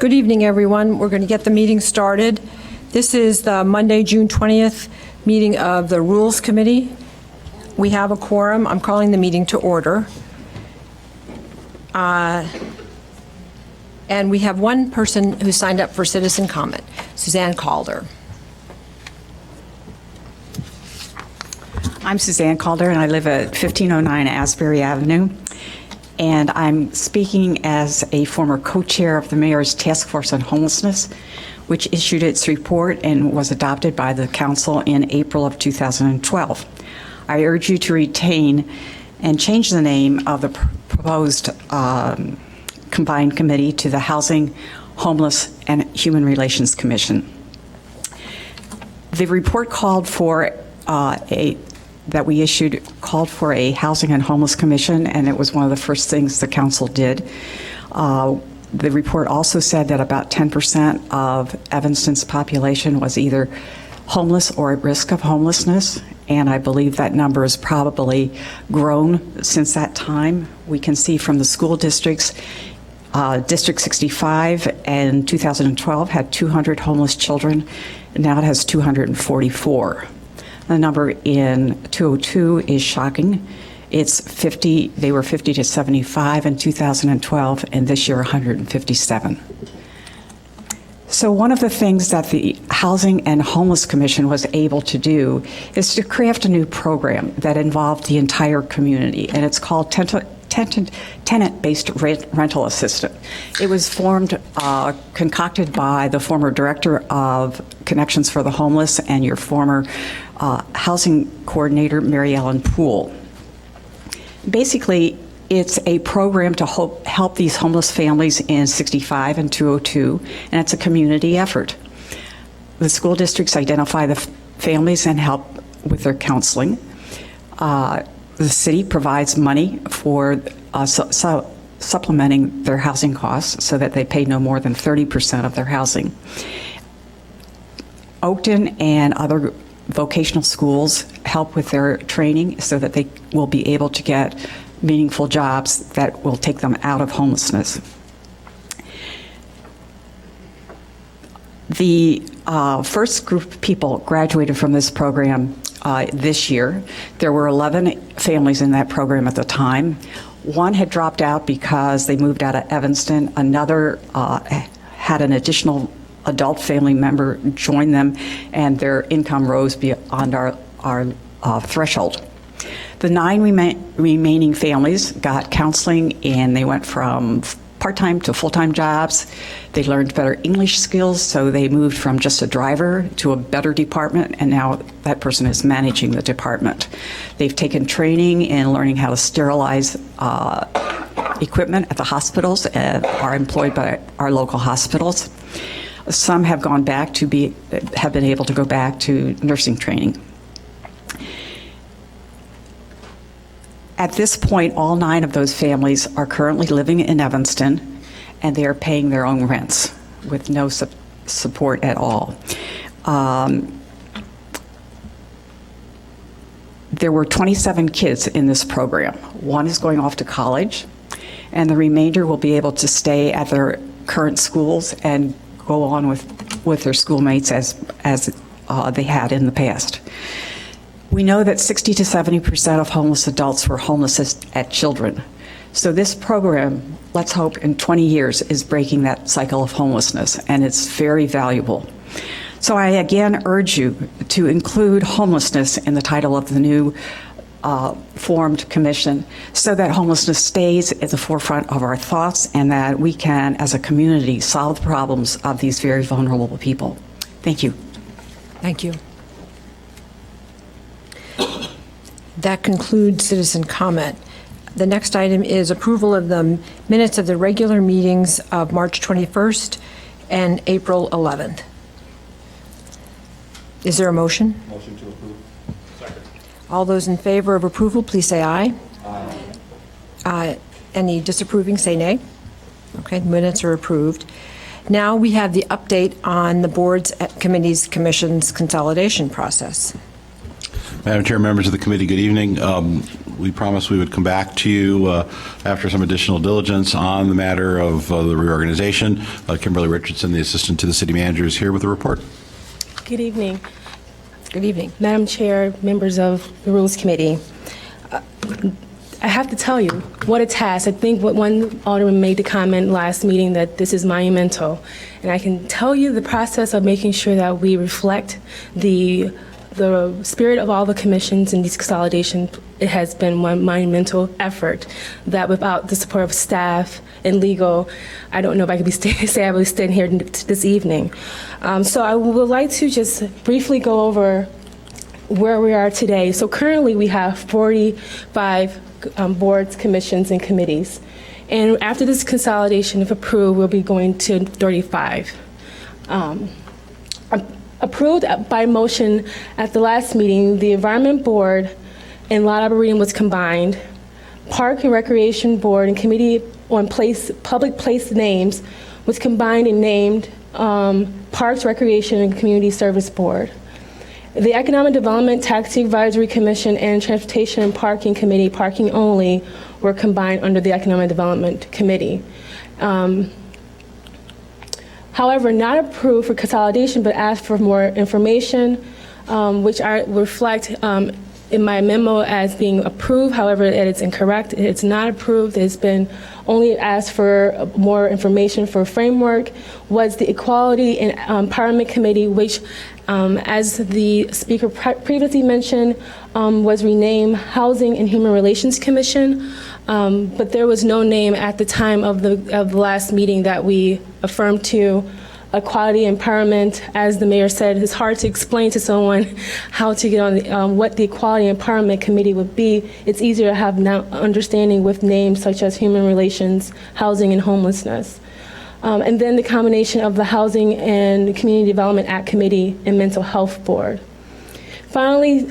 Good evening, everyone. We're going to get the meeting started. This is the Monday, June 20th meeting of the Rules Committee. We have a quorum. I'm calling the meeting to order. And we have one person who signed up for citizen comment, Suzanne Calder. I'm Suzanne Calder, and I live at 1509 Asbury Avenue. And I'm speaking as a former co-chair of the Mayor's Task Force on Homelessness, which issued its report and was adopted by the Council in April of 2012. I urge you to retain and change the name of the proposed combined committee to the Housing, Homeless, and Human Relations Commission. The report called for that we issued called for a Housing and Homeless Commission, and it was one of the first things the council did. The report also said that about 10% of Evanston's population was either homeless or at risk of homelessness, and I believe that number has probably grown since that time. We can see from the school districts, District 65 in 2012 had 200 homeless children, and now it has 244. The number in 202 is shocking. It's 50, they were 50 to 75 in 2012, and this year 157. So one of the things that the Housing and Homeless Commission was able to do is to craft a new program that involved the entire community, and it's called tenant-based rental assistance. It was formed, concocted by the former director of Connections for the Homeless and your former housing coordinator, Mary Ellen Poole. Basically, it's a program to help these homeless families in 65 and 202, and it's a community effort. The school districts identify the families and help with their counseling. The city provides money for supplementing their housing costs so that they pay no more than 30% of their housing. Oakton and other vocational schools help with their training so that they will be able to get meaningful jobs that will take them out of homelessness. The first group of people graduated from this program this year. There were 11 families in that program at the time. One had dropped out because they moved out of Evanston. Another had an additional adult family member join them, and their income rose beyond our threshold. The 9 remaining families got counseling, and they went from part-time to full-time jobs. They learned better English skills, so they moved from just a driver to a better department, and now that person is managing the department. They've taken training in learning how to sterilize equipment at the hospitals and are employed by our local hospitals. Some have gone back to have been able to go back to nursing training. At this point, all 9 of those families are currently living in Evanston, and they are paying their own rents with no support at all. There were 27 kids in this program. 1 is going off to college, and the remainder will be able to stay at their current schools and go on with their schoolmates as they had in the past. We know that 60 to 70% of homeless adults were homeless as children. So this program, let's hope in 20 years, is breaking that cycle of homelessness, and it's very valuable. So I again urge you to include homelessness in the title of the new formed commission so that homelessness stays at the forefront of our thoughts and that we can, as a community, solve the problems of these very vulnerable people. Thank you. Thank you. That concludes citizen comment. The next item is approval of the minutes of the regular meetings of March 21st and April 11th. Is there a motion? Motion to approve. Second. All those in favor of approval, please say aye. Aye. Any disapproving, say nay. Okay, the minutes are approved. Now we have the update on the board's, committees, commissions consolidation process. Madam Chair, members of the committee, good evening. we promised we would come back to you after some additional diligence on the matter of the reorganization. Kimberly Richardson, the assistant to the city manager, is here with a report. Good evening, Good evening. Madam Chair, members of the Rules Committee. I have to tell you, what a task. I think what one alderman made the comment last meeting that this is monumental. And I can tell you the process of making sure that we reflect the spirit of all the commissions in these consolidations. It has been one monumental effort that without the support of staff and legal, I don't know if I could say I was standing here this evening. So I would like to just briefly go over where we are today. So currently we have 45 boards, commissions, and committees. And after this consolidation, if approved, we'll be going to 35. Approved by motion at the last meeting, the Environment Board and Lot Arboretum was combined. Park and Recreation Board and Committee on Public Place Names was combined and named Parks, Recreation, and Community Service Board. The Economic Development, Taxi Advisory Commission, and Transportation and Parking Committee, parking only, were combined under the Economic Development Committee. However, not approved for consolidation, but asked for more information, which I reflect in my memo as being approved. However, it is incorrect. It's not approved. It's been only asked for more information for framework. Was the Equality and Empowerment Committee, which, as the speaker previously mentioned, was renamed Housing and Human Relations Commission. But there was no name at the time of the last meeting that we affirmed to. Equality Empowerment, as the mayor said, it's hard to explain to someone how to get on what the Equality Empowerment Committee would be. It's easier to have now understanding with names such as Human Relations, Housing, and Homelessness. And then the combination of the Housing and Community Development Act Committee and Mental Health Board. Finally,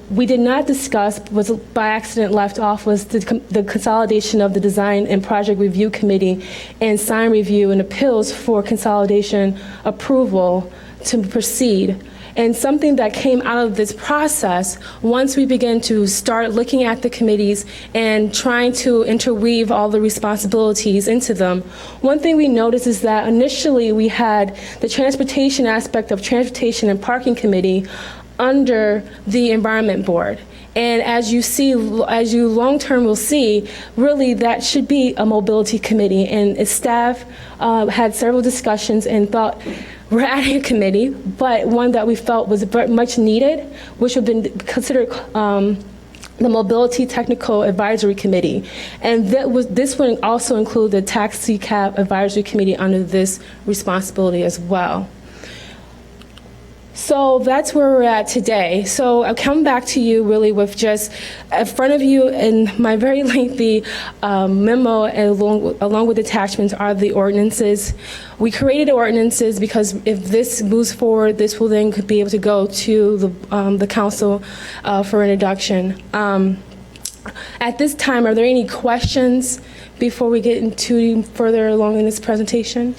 we did not discuss, was by accident left off, was the consolidation of the Design and Project Review Committee and Sign Review and Appeals for consolidation approval to proceed. And something that came out of this process, once we began to start looking at the committees and trying to interweave all the responsibilities into them, one thing we noticed is that initially we had the transportation aspect of Transportation and Parking Committee under the Environment Board. And as you see, as you long-term will see, really that should be a mobility committee. And its staff had several discussions and thought, we're adding a committee, but one that we felt was very much needed, which would have been considered the Mobility Technical Advisory Committee. And this would also include the Taxi Cab Advisory Committee under this responsibility as well. So that's where we're at today. So I'll come back to you really with just in front of you in my very lengthy memo, along with attachments, are the ordinances. We created ordinances because if this moves forward, this will then be able to go to the council for introduction. At this time, are there any questions before we get into further along in this presentation?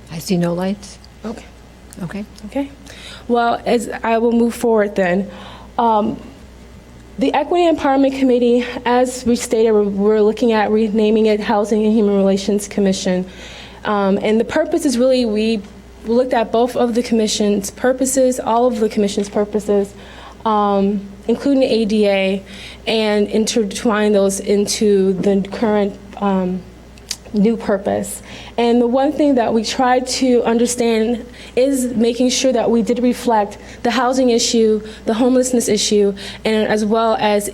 I see no lights. Okay. Okay. Okay. Well, as I will move forward then. The Equity and Empowerment Committee, as we stated, we're looking at renaming it Housing and Human Relations Commission. And the purpose is really, we looked at both of the commission's purposes, all of the commission's purposes, including the ADA, and intertwine those into the current new purpose. And the one thing that we tried to understand is making sure that we did reflect the housing issue, the homelessness issue, and as well as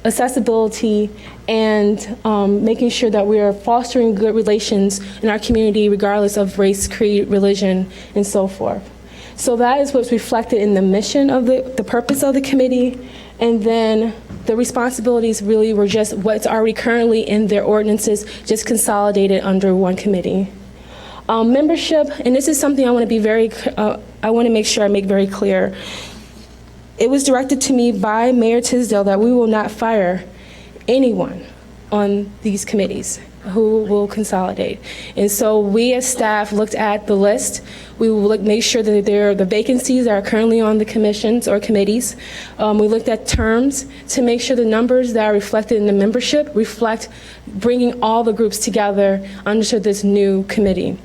accessibility and making sure that we are fostering good relations in our community regardless of race, creed, religion, and so forth. So that is what's reflected in the mission of the purpose of the committee. And then the responsibilities really were just what's already currently in their ordinances, just consolidated under one committee. Membership, and this is something I want to make sure I make very clear. It was directed to me by Mayor Tisdale that we will not fire anyone on these committees who will consolidate. And so we as staff looked at the list. We will make sure that there are the vacancies that are currently on the commissions or committees. We looked at terms to make sure the numbers that are reflected in the membership reflect bringing all the groups together under this new committee.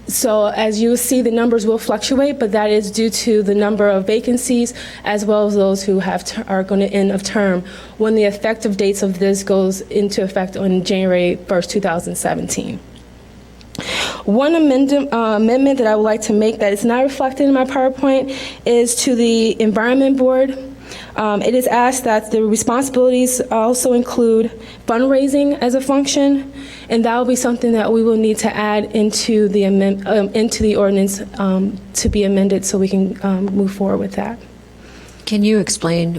So as you see, the numbers will fluctuate, but that is due to the number of vacancies as well as those who are going to end of term when the effective dates of this goes into effect on January 1st, 2017. One amendment that I would like to make that is not reflected in my PowerPoint is to the Environment Board. It is asked that the responsibilities also include fundraising as a function, and that will be something that we will need to add into the ordinance to be amended so we can move forward with that. Can you explain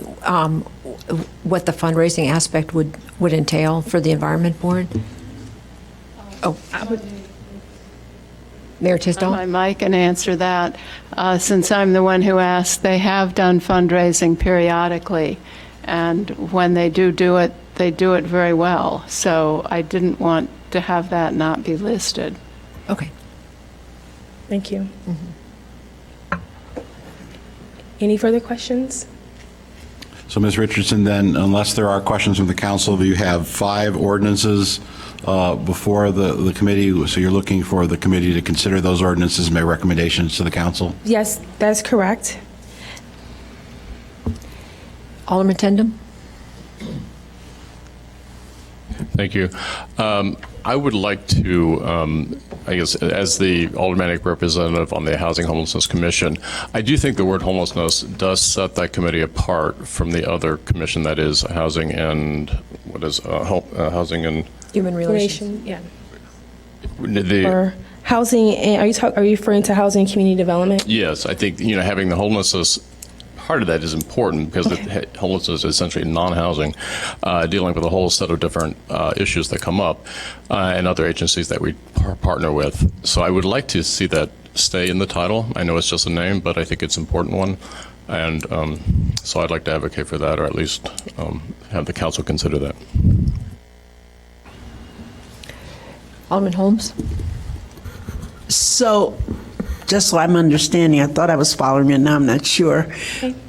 what the fundraising aspect would entail for the Environment Board? Oh, Mayor Tisdall? My mic and answer that. Since I'm the one who asked, they have done fundraising periodically, and when they do it, they do it very well. So I didn't want to have that not be listed. Okay. Thank you. Any further questions? So, Ms. Richardson, then, unless there are questions from the council, you have 5 ordinances before the committee, so you're looking for the committee to consider those ordinances and make recommendations to the council? Yes, that's correct. Alderman Tindem? Thank you. I would like to, I guess, as the aldermanic representative on the Housing Homelessness Commission, I do think the word homelessness does set that committee apart from the other commission that is housing and, housing and... Human Relations. Yeah. The, Or housing, are you referring to housing and community development? yes, I think, having the homelessness, part of that is important because homelessness is essentially non-housing, dealing with a whole set of different issues that come up and other agencies that we partner with. So I would like to see that stay in the title. I know it's just a name, but I think it's an important one. And so I'd like to advocate for that, or at least have the council consider that. Alderman Holmes? So, just so I'm understanding, I thought I was following you, now I'm not sure.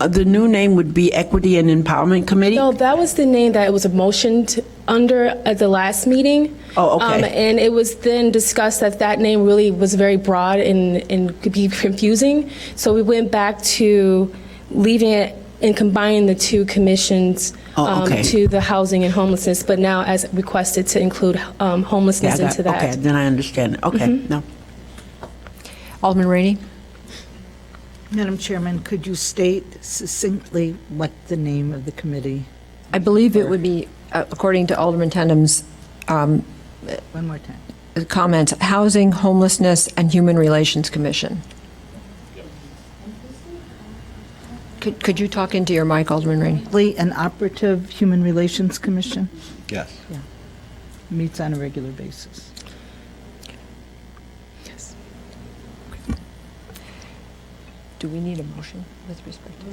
The new name would be Equity and Empowerment Committee? No, that was the name that it was motioned under at the last meeting. Oh, okay. And it was then discussed that name really was very broad and could be confusing. So we went back to leaving it and combining the two commissions to the housing and homelessness, but now as requested to include homelessness into that. Okay, then I understand. Okay, no. Alderman Rainey? Madam Chairman, could you state succinctly what the name of the committee? I believe it would be, according to Alderman Tindem's One more time. comments, Housing, Homelessness, and Human Relations Commission. Could you talk into your mic, Alderman Rainey? An operative Human Relations Commission Yes. meets on a regular basis. Yes. Do we need a motion with respect to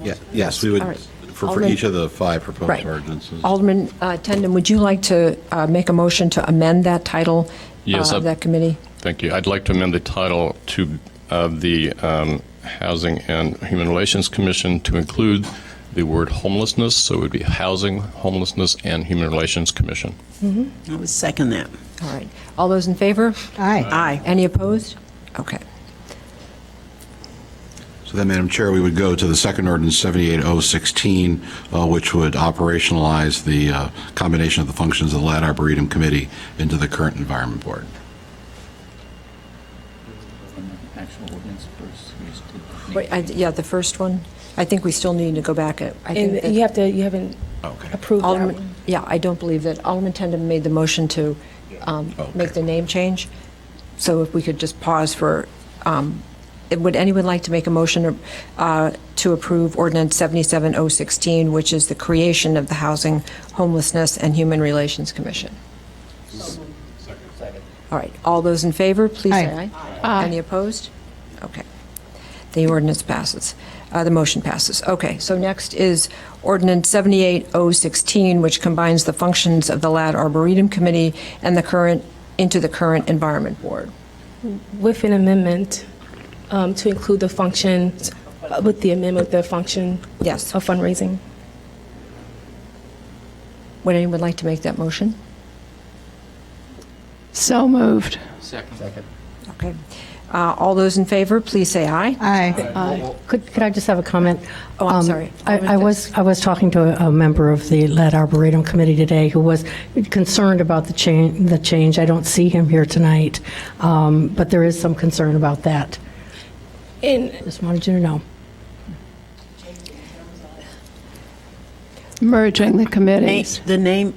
that? Yes, we would, All right. for Alderman- each of the 5 proposed Right. ordinances. Alderman Tindem, would you like to make a motion to amend that title Yes, of that committee? Thank you. I'd like to amend the title to the Housing and Human Relations Commission to include the word homelessness, so it would be Housing, Homelessness, and Human Relations Commission. I would second that. All right. All those in favor? Aye. Aye. Any opposed? Okay. So then, Madam Chair, we would go to the second ordinance, 78016, which would operationalize the combination of the functions of the Lat Arboretum Committee into the current Environment Board. Wait, yeah, the first one, I think we still need to go back. I think that And you haven't approved that Alderman, one. yeah, I don't believe that Alderman Tindem made the motion to make the name change. So if we could just pause for, would anyone like to make a motion to approve Ordinance 77016, which is the creation of the Housing, Homelessness, and Human Relations Commission? All right, all those in favor, please say aye. Aye. Any opposed? Okay. The ordinance passes. The motion passes. Okay, so next is Ordinance 78016, which combines the functions of the Lat Arboretum Committee and into the current Environment Board. With an amendment. to include the functions, with the amendment, the function Yes. of fundraising. Would anyone like to make that motion? So moved. Okay. All those in favor, please say aye. Aye. Could I just have a comment? Oh, I'm sorry. I was talking to a member of the Lead Arboretum Committee today who was concerned about the change. I don't see him here tonight, but there is some concern about that. And Just wanted you to know. Merging the committees. The name,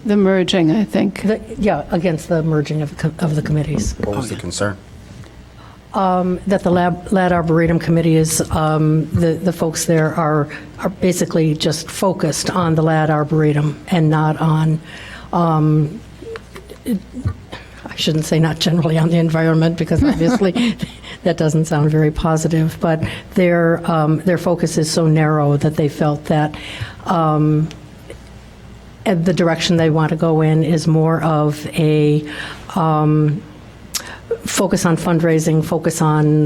The merging, I think. Yeah, against the merging of the committees. What was the concern? That the Lead Arboretum Committee is, the folks there are basically just focused on the Lead Arboretum and not on, I shouldn't say not generally on the environment, because obviously that doesn't sound very positive, but their focus is so narrow that they felt that and the direction they want to go in is more of a focus on fundraising, focus on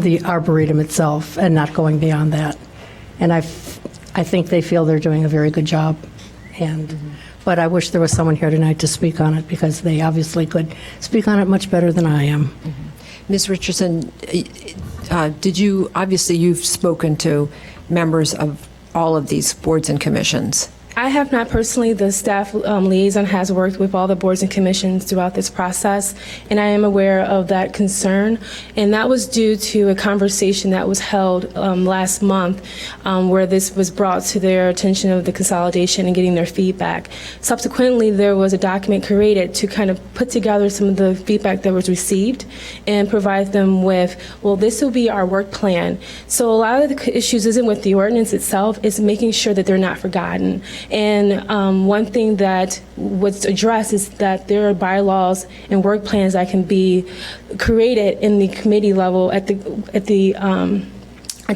the Arboretum itself, and not going beyond that. And I think they feel they're doing a very good job. But I wish there was someone here tonight to speak on it, because they obviously could speak on it much better than I am. Ms. Richardson, obviously you've spoken to members of all of these boards and commissions. I have not personally. The staff liaison has worked with all the boards and commissions throughout this process, and I am aware of that concern. And that was due to a conversation that was held last month where this was brought to their attention of the consolidation and getting their feedback. Subsequently, there was a document created to kind of put together some of the feedback that was received and provide them with, well, this will be our work plan. So a lot of the issues isn't with the ordinance itself, it's making sure that they're not forgotten. And one thing that was addressed is that there are bylaws and work plans that can be created in the committee level at the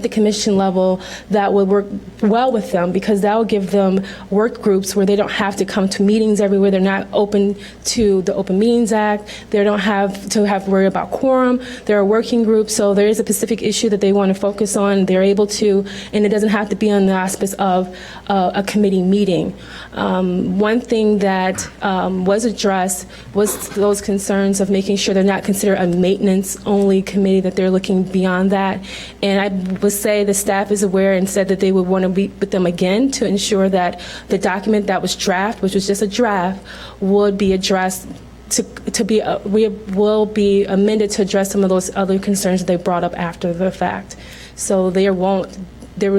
commission level that would work well with them, because that will give them work groups where they don't have to come to meetings everywhere. They're not open to the Open Meetings Act. They don't have to worry about quorum. There are working groups, so there is a specific issue that they want to focus on. They're able to, and it doesn't have to be on the auspice of a committee meeting. One thing that was addressed was those concerns of making sure they're not considered a maintenance-only committee, that they're looking beyond that. And I would say the staff is aware and said that they would want to meet with them again to ensure that the document that was draft, which was just a draft, would be addressed will be amended to address some of those other concerns that they brought up after the fact. So there will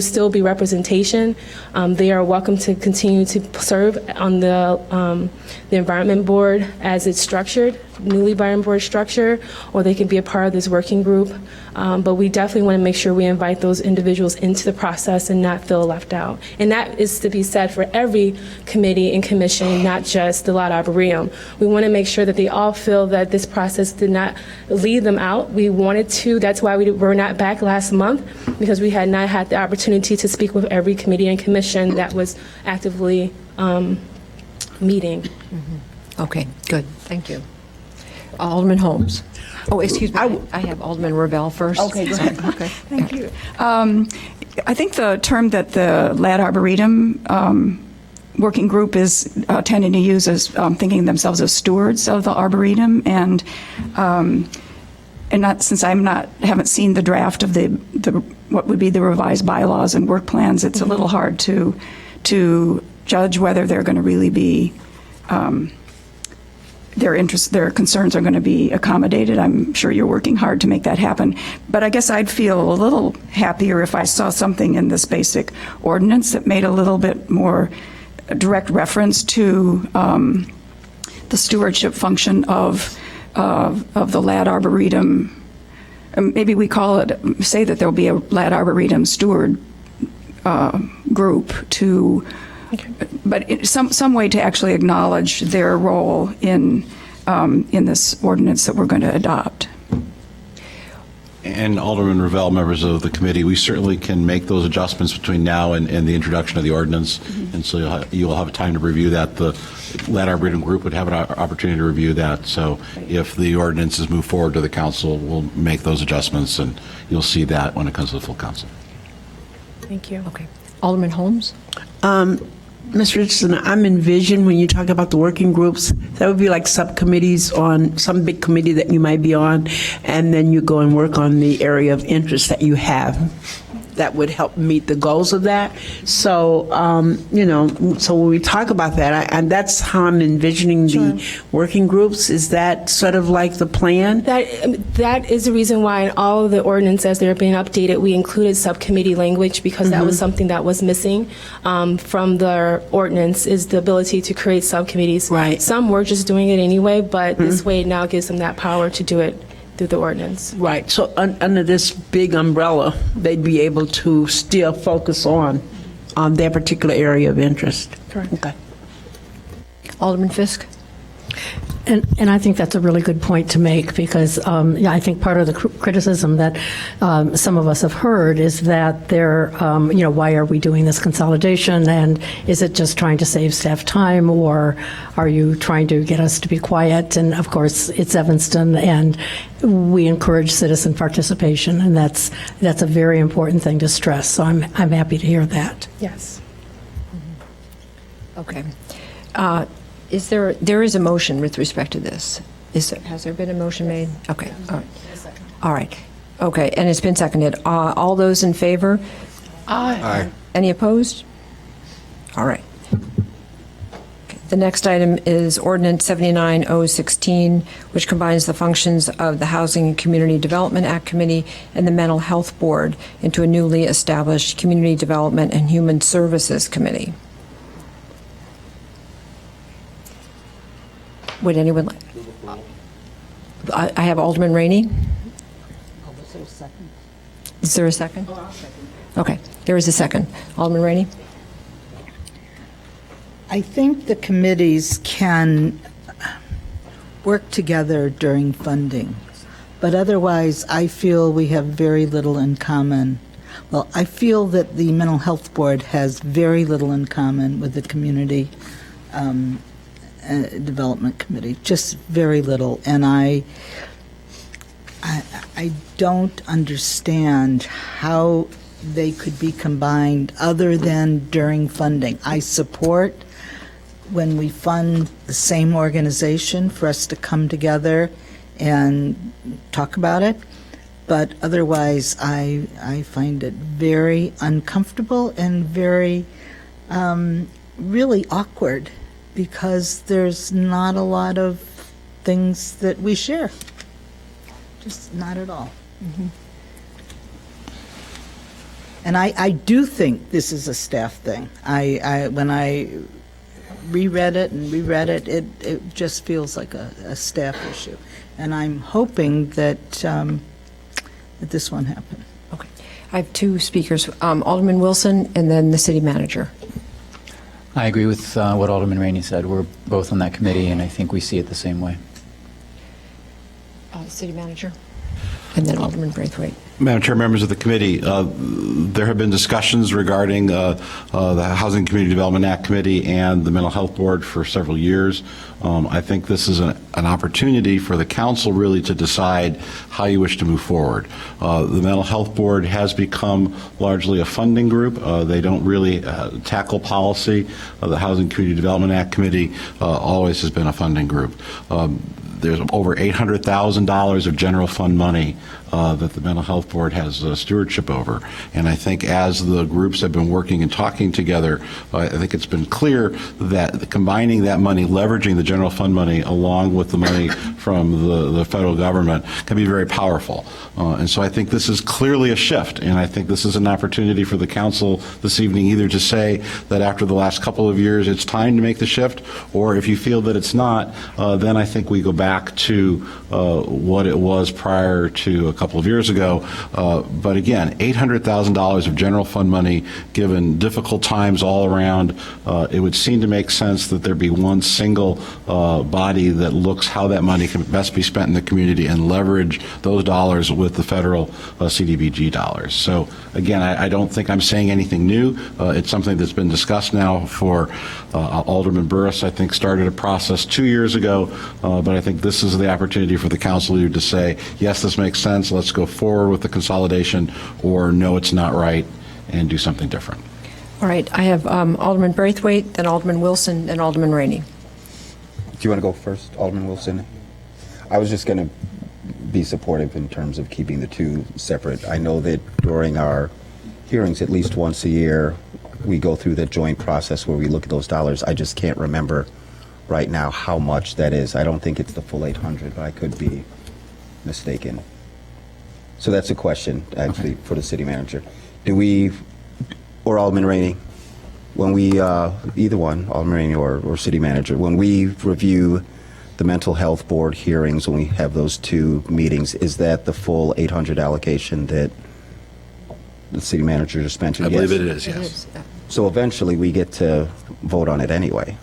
still be representation. They are welcome to continue to serve on the Environment Board as it's structured, newly Environment Board structure, or they can be a part of this working group. But we definitely want to make sure we invite those individuals into the process and not feel left out. And that is to be said for every committee and commission, not just the Lead Arboretum. We want to make sure that they all feel that this process did not leave them out. We wanted to. That's why we were not back last month, because we had not had the opportunity to speak with every committee and commission that was actively meeting. Okay, good. Thank you. Alderman Holmes. Oh, excuse me. I have Alderman Ravel first. Okay, go ahead. Okay. Thank you. I think the term that the Lead Arboretum working group is tending to use as thinking themselves as stewards of the Arboretum, and not, since haven't seen the draft of the what would be the revised bylaws and work plans, it's a little hard to judge whether they're going to really be their concerns are going to be accommodated. I'm sure you're working hard to make that happen. But I guess I'd feel a little happier if I saw something in this basic ordinance that made a little bit more direct reference to the stewardship function of the Lead Arboretum. Maybe we say that there'll be a Lead Arboretum steward group to. But some way to actually acknowledge their role in this ordinance that we're going to adopt. And Alderman Ravel, members of the committee, we certainly can make those adjustments between now and the introduction of the ordinance, and so you'll have time to review that. The let our Britain group would have an opportunity to review that. So if the ordinances move forward to the council, we'll make those adjustments, and you'll see that when it comes to the full council. Thank you. Okay. Alderman Holmes? Ms. Richardson, I'm envisioning when you talk about the working groups, that would be like subcommittees on some big committee that you might be on, and then you go and work on the area of interest that you have. That would help meet the goals of that. So, so when we talk about that, and that's how I'm envisioning the working groups. Is that sort of like the plan? That is the reason why in all of the ordinances, as they're being updated, we included subcommittee language, because that was something that was missing from the ordinance, is the ability to create subcommittees. Right. Some were just doing it anyway, but this way it now gives them that power to do it through the ordinance. Right. So under this big umbrella, they'd be able to still focus on their particular area of interest. Correct. Okay. Alderman Fisk? And I think that's a really good point to make, because I think part of the criticism that some of us have heard is that why are we doing this consolidation, and is it just trying to save staff time, or are you trying to get us to be quiet? And of course, it's Evanston, and we encourage citizen participation, and that's a very important thing to stress. So I'm happy to hear that. Yes. Okay. There is a motion with respect to this. Has there been a motion made? Okay, all right. All right. Okay, and it's been seconded. All those in favor? Aye. Any opposed? All right. Okay, the next item is Ordinance 79016, which combines the functions of the Housing and Community Development Act Committee and the Mental Health Board into a newly established Community Development and Human Services Committee. Would anyone like? I have Alderman Rainey. Is there a second? Okay, there is a second. Alderman Rainey? I think the committees can work together during funding, but otherwise I feel we have very little in common. Well, I feel that the Mental Health Board has very little in common with the Community Development Committee, just very little. And I don't understand how they could be combined other than during funding. I support when we fund the same organization for us to come together and talk about it, but otherwise I find it very uncomfortable and very really awkward, because there's not a lot of things that we share. Just not at all. And I do think this is a staff thing. When I reread it, it just feels like a staff issue. And I'm hoping that that this won't happen. Okay. I have two speakers, Alderman Wilson and then the city manager. I agree with what Alderman Rainey said. We're both on that committee, and I think we see it the same way. City manager, and then Alderman Braithwaite. Madam Chair, members of the committee, there have been discussions regarding the Housing and Community Development Act Committee and the Mental Health Board for several years. I think this is an opportunity for the council really to decide how you wish to move forward. The Mental Health Board has become largely a funding group. They don't really tackle policy. The Housing and Community Development Act Committee always has been a funding group. There's over $800,000 of general fund money that the Mental Health Board has stewardship over. And I think as the groups have been working and talking together, I think it's been clear that combining that money, leveraging the general fund money along with the money from the federal government can be very powerful. And so I think this is clearly a shift, and I think this is an opportunity for the council this evening either to say that after the last couple of years it's time to make the shift, or if you feel that it's not, then I think we go back to what it was prior to a couple of years ago. But again, $800,000 of general fund money, given difficult times all around, it would seem to make sense that there be one single body that looks how that money can can best be spent in the community and leverage those dollars with the federal CDBG dollars. So again, I don't think I'm saying anything new. It's something that's been discussed now for Alderman Burris, I think, started a process 2 years ago, but I think this is the opportunity for the council to say, yes, this makes sense, let's go forward with the consolidation, or no, it's not right, and do something different. All right, I have Alderman Braithwaite, then Alderman Wilson, then Alderman Rainey. Do you want to go first, Alderman Wilson? I was just going to be supportive in terms of keeping the two separate. I know that during our hearings, at least once a year, we go through the joint process where we look at those dollars. I just can't remember right now how much that is. I don't think it's the full 800, but I could be mistaken. So that's a question, actually, for the city manager. Do we, or Alderman Rainey, when we, either one, Alderman Rainey or city manager, when we review the mental health board hearings, when we have those two meetings, is that the full 800 allocation that the city manager just mentioned? I believe Yes. it is, yes. It is, yeah. So eventually we get to vote on it anyway.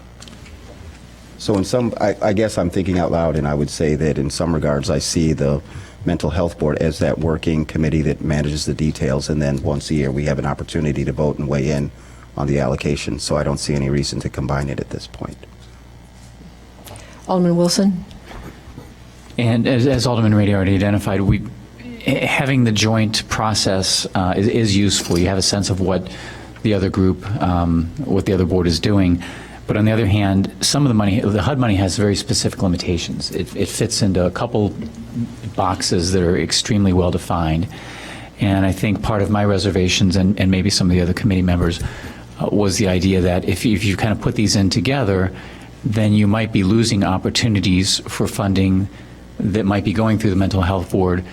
So in some, I guess I'm thinking out loud, and I would say that in some regards I see the mental health board as that working committee that manages the details, and then once a year we have an opportunity to vote and weigh in on the allocation. So I don't see any reason to combine it at this point. Alderman Wilson? And as Alderman Rainey already identified, having the joint process is useful. You have a sense of what the other group, what the other board is doing. But on the other hand, some of the money, the HUD money has very specific limitations. It fits into a couple boxes that are extremely well defined. And I think part of my reservations, and maybe some of the other committee members, was the idea that if you kind of put these in together, then you might be losing opportunities for funding that might be going through the mental health board.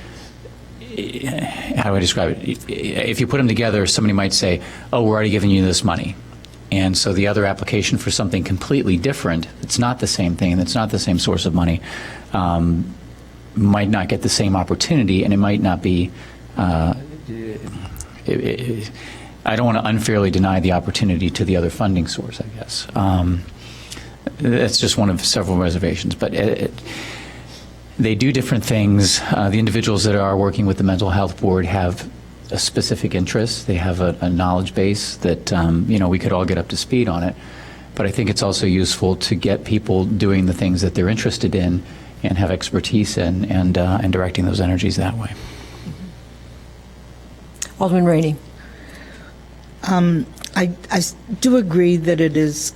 How do I describe it? If you put them together, somebody might say, oh, we're already giving you this money. And so the other application for something completely different, it's not the same thing, it's not the same source of money, might not get the same opportunity, and it might not be, I don't want to unfairly deny the opportunity to the other funding source, I guess. That's just one of several reservations. But they do different things. The individuals that are working with the mental health board have a specific interest. They have a knowledge base that we could all get up to speed on it. But I think it's also useful to get people doing the things that they're interested in and have expertise in, and directing those energies that way. Alderman Rainey? I do agree that it is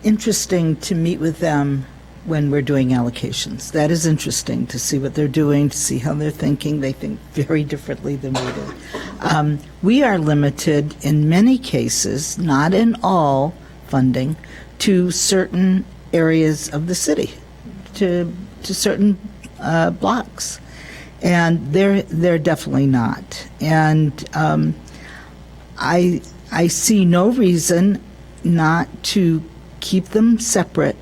interesting to meet with them when we're doing allocations. That is interesting to see what they're doing, to see how they're thinking. They think very differently than we do. We are limited in many cases, not in all funding, to certain areas of the city, to certain blocks. And they're definitely not. And I see no reason not to keep them separate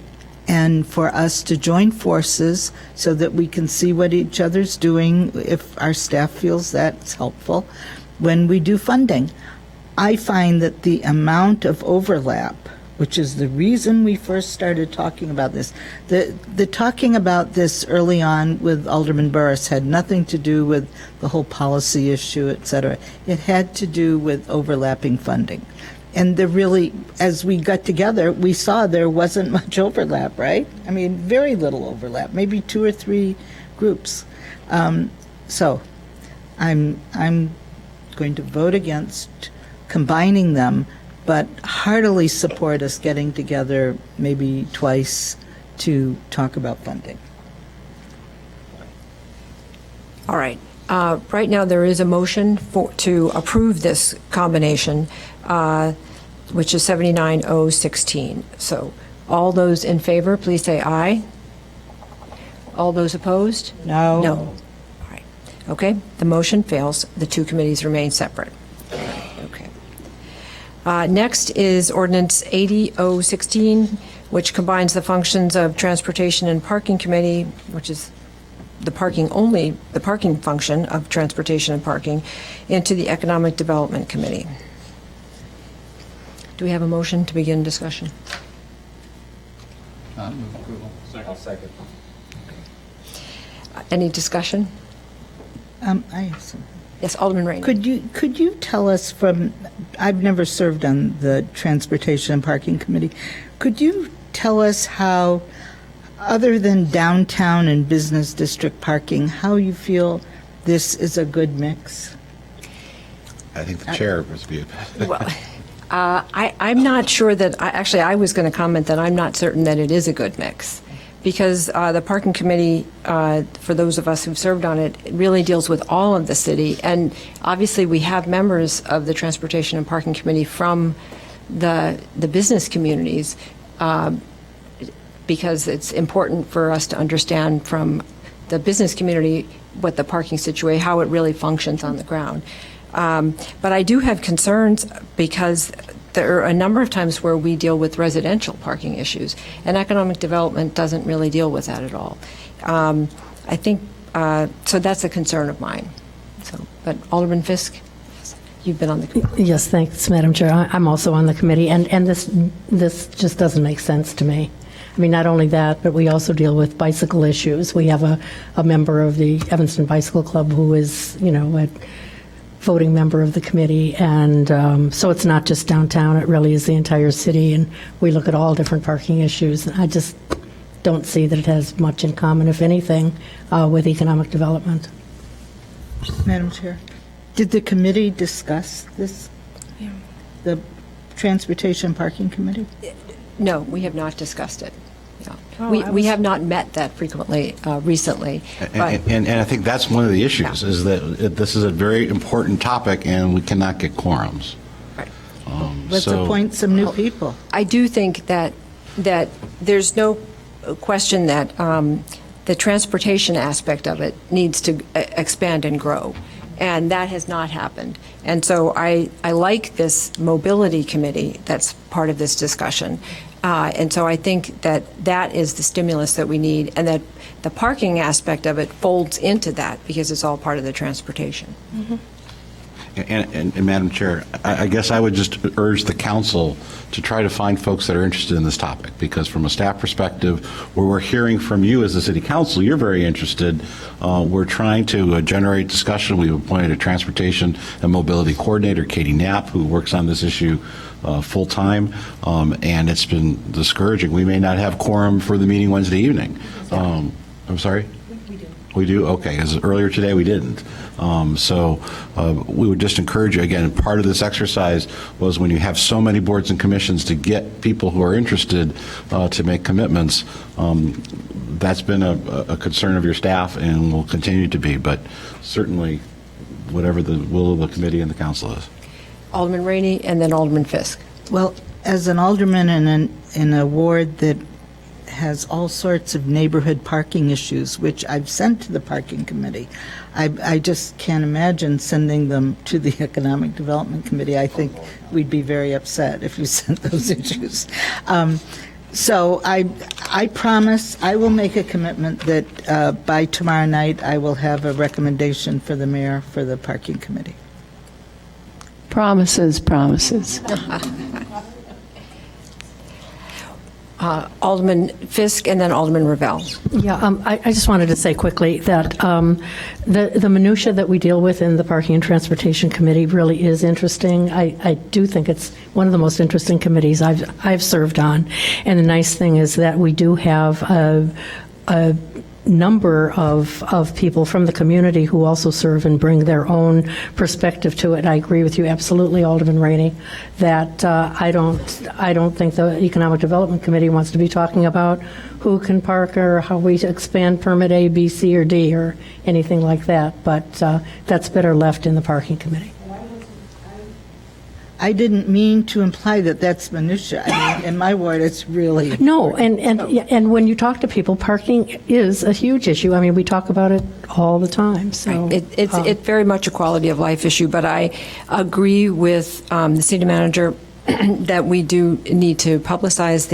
and for us to join forces so that we can see what each other's doing if our staff feels that's helpful when we do funding. I find that the amount of overlap, which is the reason we first started talking about this, the talking about this early on with Alderman Burris had nothing to do with the whole policy issue, et cetera. It had to do with overlapping funding. And there really, as we got together, we saw there wasn't much overlap, right? I mean, very little overlap, maybe 2 or 3 groups. So I'm going to vote against combining them, but heartily support us getting together maybe twice to talk about funding. All right. Right now, there is a motion to approve this combination, which is 79-016. So all those in favor, please say aye. All those opposed? No. No. All right. Okay, the motion fails. The two committees remain separate. Okay. Next is Ordinance 80-016, which combines the functions of Transportation and Parking Committee, which is the parking function of Transportation and Parking, into the Economic Development Committee. Do we have a motion to begin discussion? Move approval. Second. Any discussion? I have some. Yes, Alderman Rainey. Could you tell us from, I've never served on the Transportation and Parking Committee. Could you tell us how, other than downtown and business district parking, how you feel this is a good mix? I think the chair must be. Well, I'm not sure that, I was going to comment that I'm not certain that it is a good mix, because the Parking Committee, for those of us who've served on it, really deals with all of the city, and obviously we have members of the Transportation and Parking Committee from the business communities, because it's important for us to understand from the business community what the parking situation, how it really functions on the ground. But I do have concerns because there are a number of times where we deal with residential parking issues, and economic development doesn't really deal with that at all. I think, so that's a concern of mine. So, but Alderman Fisk, you've been on the committee. Yes, thanks, Madam Chair. I'm also on the committee, and this just doesn't make sense to me. I mean, not only that, but we also deal with bicycle issues. We have a member of the Evanston Bicycle Club who is, a voting member of the committee, and so it's not just downtown, it really is the entire city, and we look at all different parking issues. And I just don't see that it has much in common, if anything, with economic development. Madam Chair, did the committee discuss this? Yeah. The Transportation Parking Committee? No, we have not discussed it. No. We have not met that frequently recently. And I think that's one of the issues, is that this is a very important topic and we cannot get quorums. Right. Let's appoint some new people. I do think that there's no question that the transportation aspect of it needs to expand and grow, and that has not happened. And so I like this mobility committee that's part of this discussion. And so I think that is the stimulus that we need, and that the parking aspect of it folds into that because it's all part of the transportation. Mm-hmm. And Madam Chair, I guess I would just urge the council to try to find folks that are interested in this topic, because from a staff perspective, where we're hearing from you as the city council, you're very interested. We're trying to generate discussion. We've appointed a transportation and mobility coordinator, Katie Knapp, who works on this issue full-time, and it's been discouraging. We may not have quorum for the meeting Wednesday evening. I'm sorry? We do? Okay, because earlier today we didn't. So we would just encourage you, again, part of this exercise was when you have so many boards and commissions to get people who are interested to make commitments. That's been a concern of your staff and will continue to be, but certainly whatever the will of the committee and the council is. Alderman Rainey and then Alderman Fisk. Well, as an alderman in a ward that has all sorts of neighborhood parking issues, which I've sent to the parking committee, I just can't imagine sending them to the Economic Development Committee. I think we'd be very upset if you sent those issues. So I promise I will make a commitment that by tomorrow night I will have a recommendation for the mayor for the parking committee. Promises, promises. Alderman Fisk and then Alderman Ravel. Yeah, I just wanted to say quickly that the minutia that we deal with in the Parking and Transportation Committee really is interesting. I do think it's one of the most interesting committees I've served on. And the nice thing is that we do have a number of people from the community who also serve and bring their own perspective to it. I agree with you absolutely, Alderman Rainey, that I don't think the Economic Development Committee wants to be talking about who can park or how we expand permit A, B, C, or D or anything like that, but that's better left in the Parking Committee. I didn't mean to imply that that's minutia. I mean, in my ward, it's really no. And when you talk to people, parking is a huge issue. I mean, we talk about it all the time. So right. It's very much a quality of life issue. But I agree with the city manager that we do need to publicize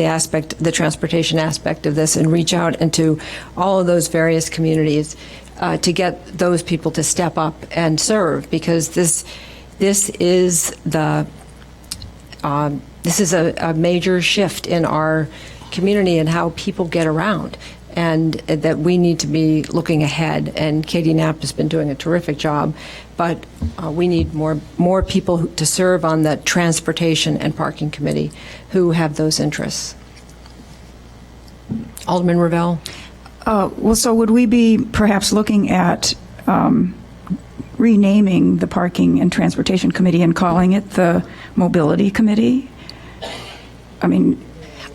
the transportation aspect of this, and reach out into all of those various communities to get those people to step up and serve, because this is a major shift in our community and how people get around. and that we need to be looking ahead. And Katie Knapp has been doing a terrific job, but we need more people to serve on the Transportation and Parking Committee who have those interests. Alderman Ravel? Well, so would we be perhaps looking at renaming the Parking and Transportation Committee and calling it the Mobility Committee? I mean,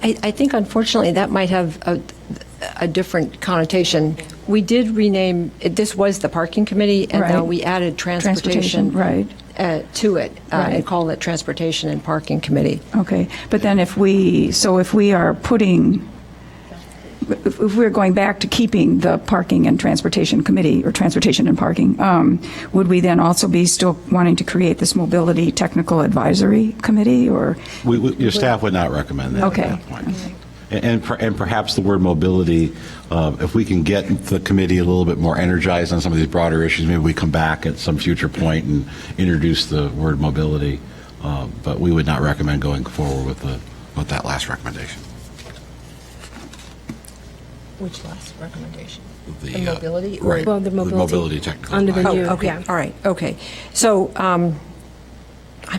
I think unfortunately that might have a different connotation. We did rename, this was the Parking Committee, and now Right. we added Transportation right. To it and Right. called it Transportation and Parking Committee. Okay, but then if we are putting, if we're going back to keeping the Parking and Transportation Committee, or Transportation and Parking, would we then also be still wanting to create this Mobility Technical Advisory Committee, or? Your staff would not recommend that Okay. at that point. And perhaps the word mobility, if we can get the committee a little bit more energized on some of these broader issues, maybe we come back at some future point and introduce the word mobility. But we would not recommend going forward with that last recommendation. Which last recommendation? The mobility? Right. Well, the mobility technical. under the advisory. new, Okay, yeah. all right, okay. So, I'm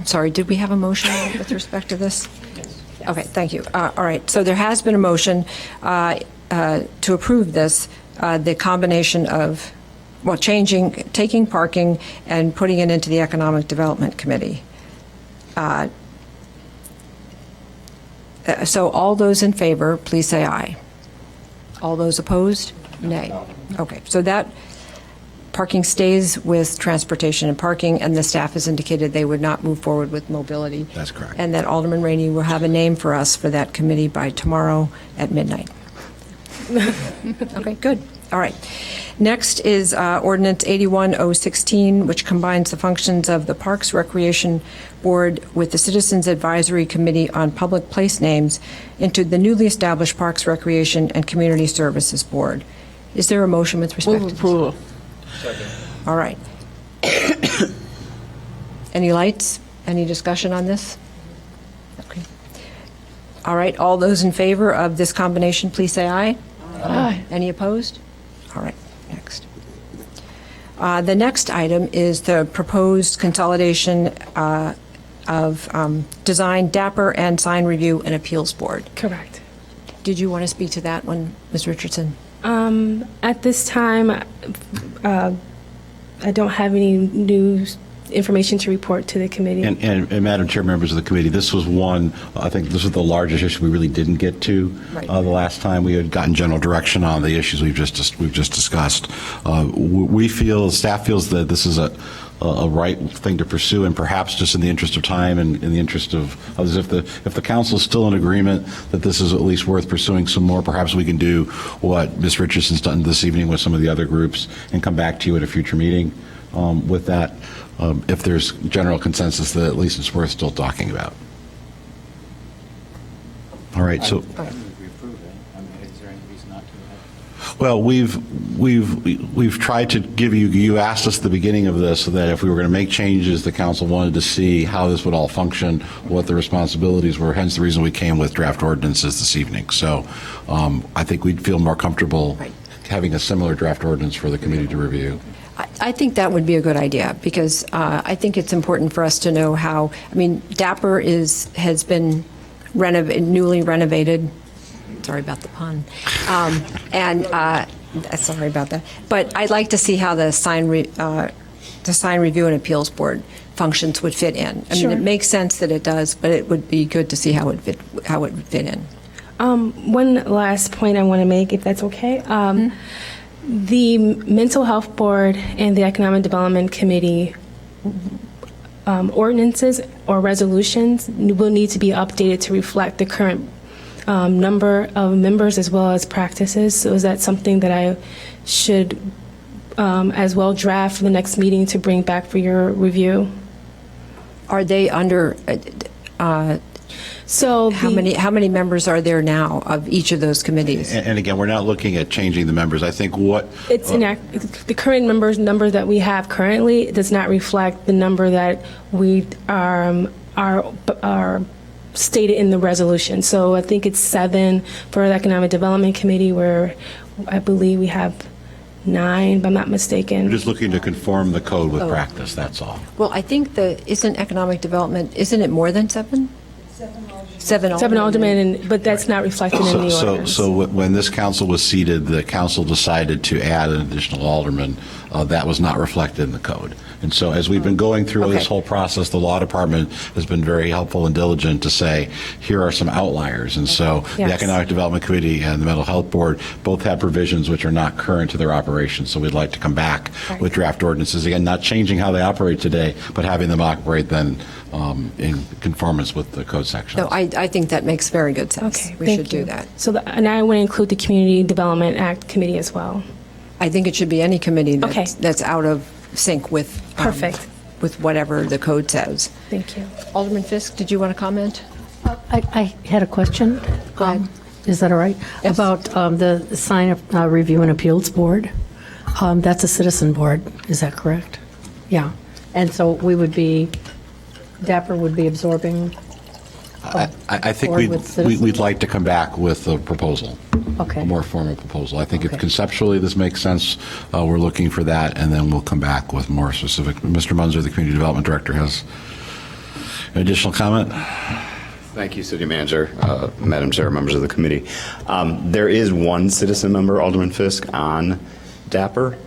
sorry, did we have a motion with respect to this? Yes. Okay, thank you. All right, so there has been a motion to approve this, the combination of, well, taking parking and putting it into the Economic Development Committee. So all those in favor, please say aye. All those opposed? Nay. Okay, so that parking stays with Transportation and Parking, and the staff has indicated they would not move forward with mobility. That's correct. And that Alderman Rainey will have a name for us for that committee by tomorrow at midnight. Okay, good. All right. Next is Ordinance 81016, which combines the functions of the Parks Recreation Board with the Citizens Advisory Committee on Public Place Names into the newly established Parks, Recreation, and Community Services Board. Is there a motion with respect to this? Approval. All right. Any lights? Any discussion on this? Okay. All right, all those in favor of this combination, please say aye. Aye. Any opposed? All right, next. The next item is the proposed consolidation of Design, Dapper, and Sign Review and Appeals Board. Correct. Did you want to speak to that one, Ms. Richardson? At this time, I don't have any new information to report to the committee. And Madam Chair, members of the committee, this was one, I think this was the largest issue we really didn't get to the last time. We had gotten general direction on the issues we've just discussed. We feel, staff feels that this is a right thing to pursue, and perhaps just in the interest of time and in the interest of others, if the council is still in agreement that this is at least worth pursuing some more, perhaps we can do what Ms. Richardson's done this evening with some of the other groups and come back to you at a future meeting with that. If there's general consensus that at least it's worth still talking about. All right, so. Well, we've tried to give you asked us at the beginning of this that if we were going to make changes, the council wanted to see how this would all function, what the responsibilities were, hence the reason we came with draft ordinances this evening. So I think we'd feel more comfortable having a similar draft ordinance for the committee to review. I think that would be a good idea, because I think it's important for us to know how, I mean, Dapper has been newly renovated. Sorry about the pun. Sorry about that. But I'd like to see how the sign review and appeals board functions would fit in. I mean, it makes sense that it does, but it would be good to see how it would fit in. One last point I want to make, if that's okay. The Mental Health Board and the Economic Development Committee ordinances or resolutions will need to be updated to reflect the current number of members as well as practices. So is that something that I should as well draft for the next meeting to bring back for your review? Are they under... So how many members are there now of each of those committees? And again, we're not looking at changing the members. I think what it's the current number that we have currently does not reflect the number that we are stated in the resolution. So I think it's 7 for the Economic Development Committee, where I believe we have 9, if I'm not mistaken. We're just looking to conform the code with practice, that's all. Well, I think isn't economic development, isn't it more than 7? 7 aldermen, but that's not reflected in the ordinance. So when this council was seated, the council decided to add an additional alderman. That was not reflected in the code. And so as we've been going through this whole process, the law department has been very helpful and diligent to say, here are some outliers. And so the Yes. Economic Development Committee and the Mental Health Board both have provisions which are not current to their operations. So we'd like to come back with draft ordinances, again, not changing how they operate today, but having them operate then in conformance with the code sections. No, I think that makes very good sense. Okay, We thank should do you. that. So, and I want to include the Community Development Act Committee as well. I think it should be any committee Okay. that's out of sync with. Perfect. With whatever the code says. Thank you. Alderman Fisk, did you want to comment? I had a question. Go ahead. Is that all right? Yes. About the sign review and appeals board. That's a citizen board, is that correct? Yeah. And so DAPR would be absorbing. I think Board with citizens? we'd like to come back with a proposal. Okay. A more formal proposal. I think if Okay. conceptually this makes sense, we're looking for that, and then we'll come back with more specific. Mr. Munzer, the Community Development Director, has an additional comment. Thank you, City Manager, Madam Chair, members of the committee. There is one citizen member, Alderman Fisk, on DAPR.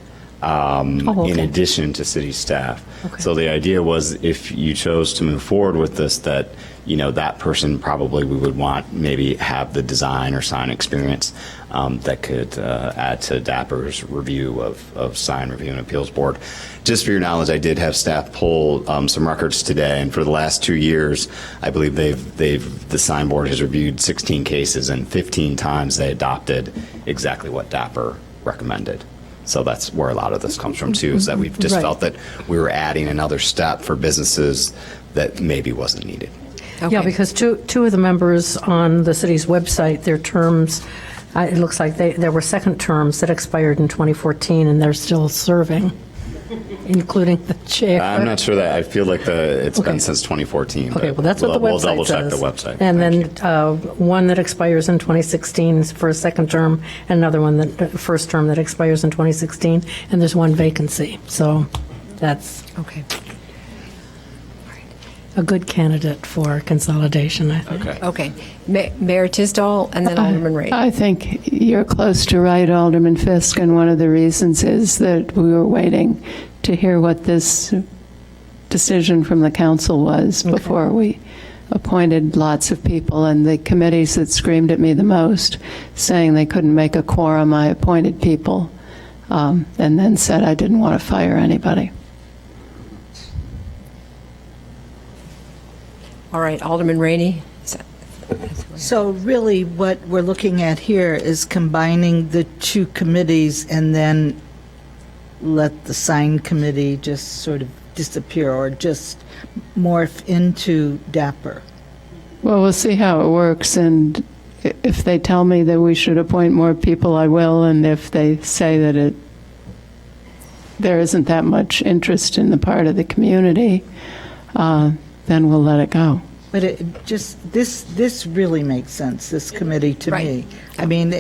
In addition to city staff. Okay. So the idea was if you chose to move forward with this, that, that person probably we would want maybe have the design or sign experience that could add to DAPR's review of sign review and appeals board. Just for your knowledge, I did have staff pull some records today, and for the last 2 years, I believe the sign board has reviewed 16 cases, and 15 times they adopted exactly what DAPR recommended. So that's where a lot of this comes from, too, is that we've just Right. felt that we were adding another step for businesses that maybe wasn't needed. Yeah, because two of the members on the city's website, their terms, it looks like there were second terms that expired in 2014, and they're still serving, including the chair. I'm not sure that, I feel like it's Okay. been since 2014. Okay, but well, that's what the we'll website double says. check the website. And Thank then you. one that expires in 2016 for a second term, and another one first term that expires in 2016, and there's one vacancy. So that's Okay. a good candidate for consolidation, I think. Okay. Okay. Mayor Tisdall and then Alderman Ray. I think you're close to right, Alderman Fisk, and one of the reasons is that we were waiting to hear what this decision from the council was before we appointed lots of people, and the committees that screamed at me the most, saying they couldn't make a quorum, I appointed people, and then said I didn't want to fire anybody. All right, Alderman Rainey. So really, what we're looking at here is combining the two committees and then let the sign committee just sort of disappear or just morph into DAPR. Well, we'll see how it works, and if they tell me that we should appoint more people, I will, and if they say that there isn't that much interest in the part of the community, then we'll let it go. But it just, this really makes sense, this committee to Right. me. I mean,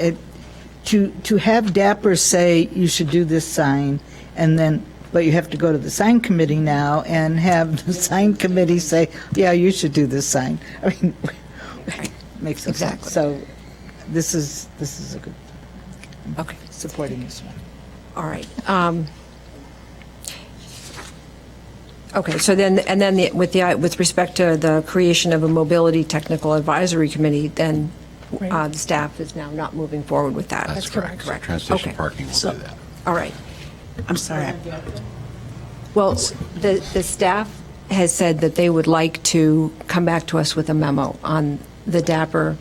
to have DAPR say you should do this sign, and then, but you have to go to the sign committee now and have the sign committee say, yeah, you should do this sign. I mean, makes no Exactly. sense. So this is a good, Okay. supporting this one. All right. Okay, so then, with respect to the creation of a mobility technical advisory committee, then the staff is now not moving forward with that. That's correct. Correct. Transportation Okay. parking will do that. All right. I'm sorry. Well, the staff has said that they would like to come back to us with a memo on the DAPR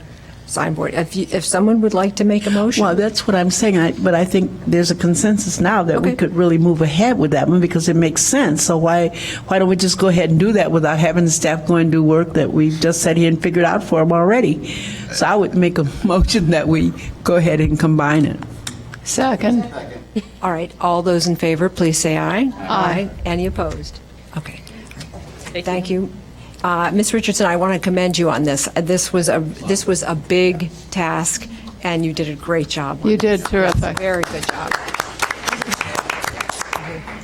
signboard. If someone would like to make a motion. Well, that's what I'm saying, but I think there's a consensus now that we Okay. could really move ahead with that one because it makes sense. So why don't we just go ahead and do that without having the staff go and do work that we've just sat here and figured out for them already? So I would make a motion that we go ahead and combine it. Second. All right, all those in favor, please say aye. Aye. Any opposed? Okay. Thank you. Ms. Richardson, I want to commend you on this. This was a big task, and you did a great job. You did terrific. Very good job.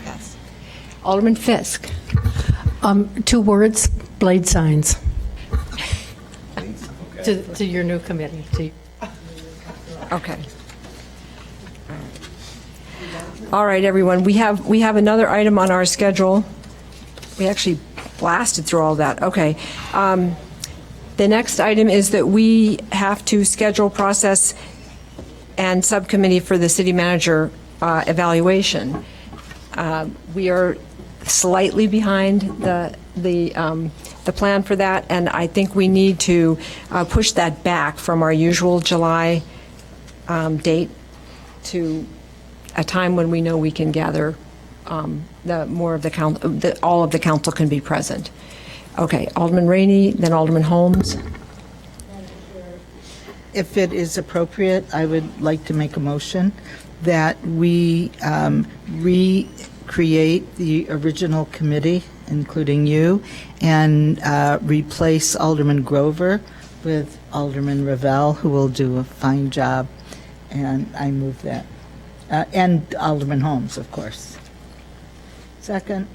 Yes. Alderman Fisk. 2 words, blade signs. To your new committee. Okay. All right, everyone. We have another item on our schedule. We actually blasted through all that. Okay. The next item is that we have to schedule, process, and subcommittee for the city manager evaluation. We are slightly behind the plan for that, and I think we need to push that back from our usual July date to a time when we know we can gather all of the council can be present. Okay, Alderman Rainey, then Alderman Holmes. If it is appropriate, I would like to make a motion that we recreate the original committee, including you, and replace Alderman Grover with Alderman Ravel, who will do a fine job, and I move that. And Alderman Holmes, of course. Second.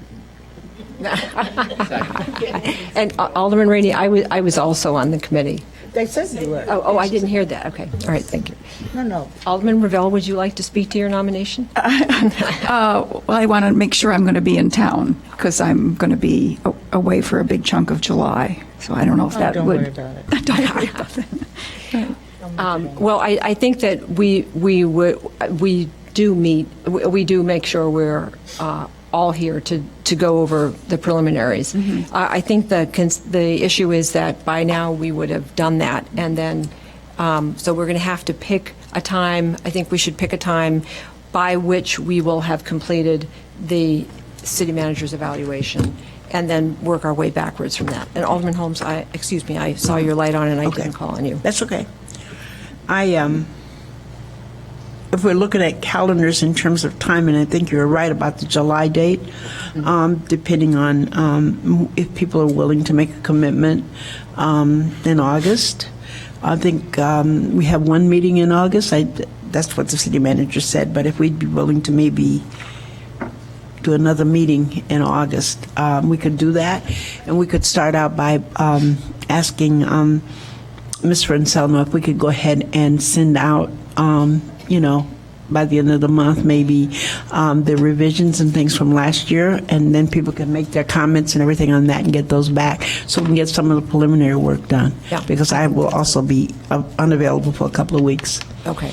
And Alderman Rainey, I was also on the committee. They said you were. Oh, I didn't hear that. Okay, all right, thank you. No. Alderman Ravel, would you like to speak to your nomination? Well, I want to make sure I'm going to be in town because I'm going to be away for a big chunk of July. So I don't know if that don't would. worry about it. Don't worry about it. Well, I think that we do make sure we're all here to go over the preliminaries. I think the issue is that by now we would have done that, and then so we're going to have to pick a time. I think we should pick a time by which we will have completed the city manager's evaluation, and then work our way backwards from that. And Alderman Holmes, I saw your light on and I didn't call on you. That's okay. If we're looking at calendars in terms of time, and I think you're right about the July date, depending on if people are willing to make a commitment in August. I think we have one meeting in August. That's what the city manager said, but if we'd be willing to maybe do another meeting in August, we could do that. And we could start out by asking Ms. Francelno if we could go ahead and send out by the end of the month, maybe the revisions and things from last year, and then people can make their comments and everything on that and get those back so we can get some of the preliminary work done. Yeah. Because I will also be unavailable for a couple of weeks. Okay.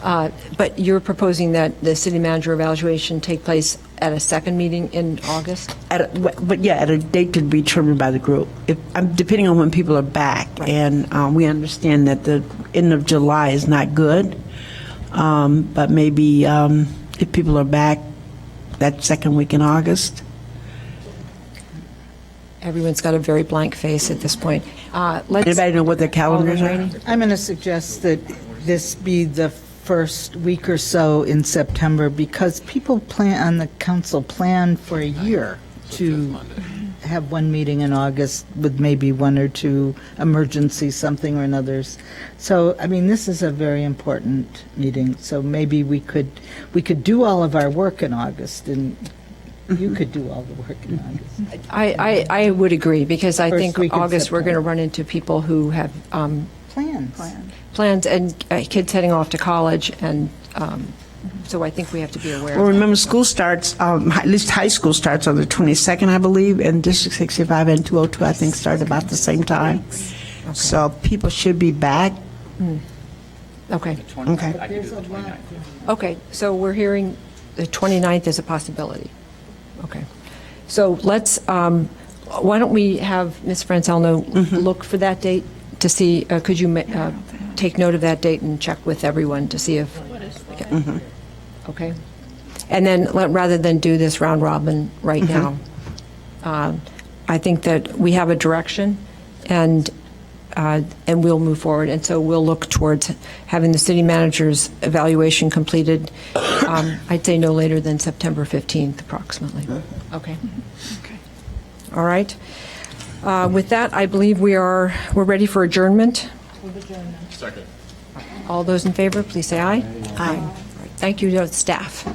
But you're proposing that the city manager evaluation take place at a second meeting in August? At a date to be determined by the group, depending on when people are back. Right. And we understand that the end of July is not good, but maybe if people are back that second week in August. Everyone's got a very blank face at this point. Anybody know what their calendars are? I'm going to suggest that this be the first week or so in September, because people on the council plan for a year to have one meeting in August with maybe one or two emergencies, something or another's. So, I mean, this is a very important meeting. So maybe we could do all of our work in August, and you could do all the work in August. I would agree, because I First think week of August we're going to September. run into people who have plans and kids heading off to college, and so I think we have to be aware Well, of that. remember, school starts, at least high school starts on the 22nd, I believe, and District 65 and 202, I think, start about the same time. Okay. So people should be back. Okay. Okay. Okay, so we're hearing the 29th is a possibility. Okay. So let's, why don't we have Ms. Francelno look for that date to see, could you take note of that date and check with everyone to see if, okay? And then rather than do this round robin right now, I think that we have a direction, and we'll move forward. And so we'll look towards having the city manager's evaluation completed, I'd say no later than September 15th approximately. Okay. All right. With that, I believe we're ready for adjournment. Second. All those in favor, please say aye. Aye. Thank you to the staff.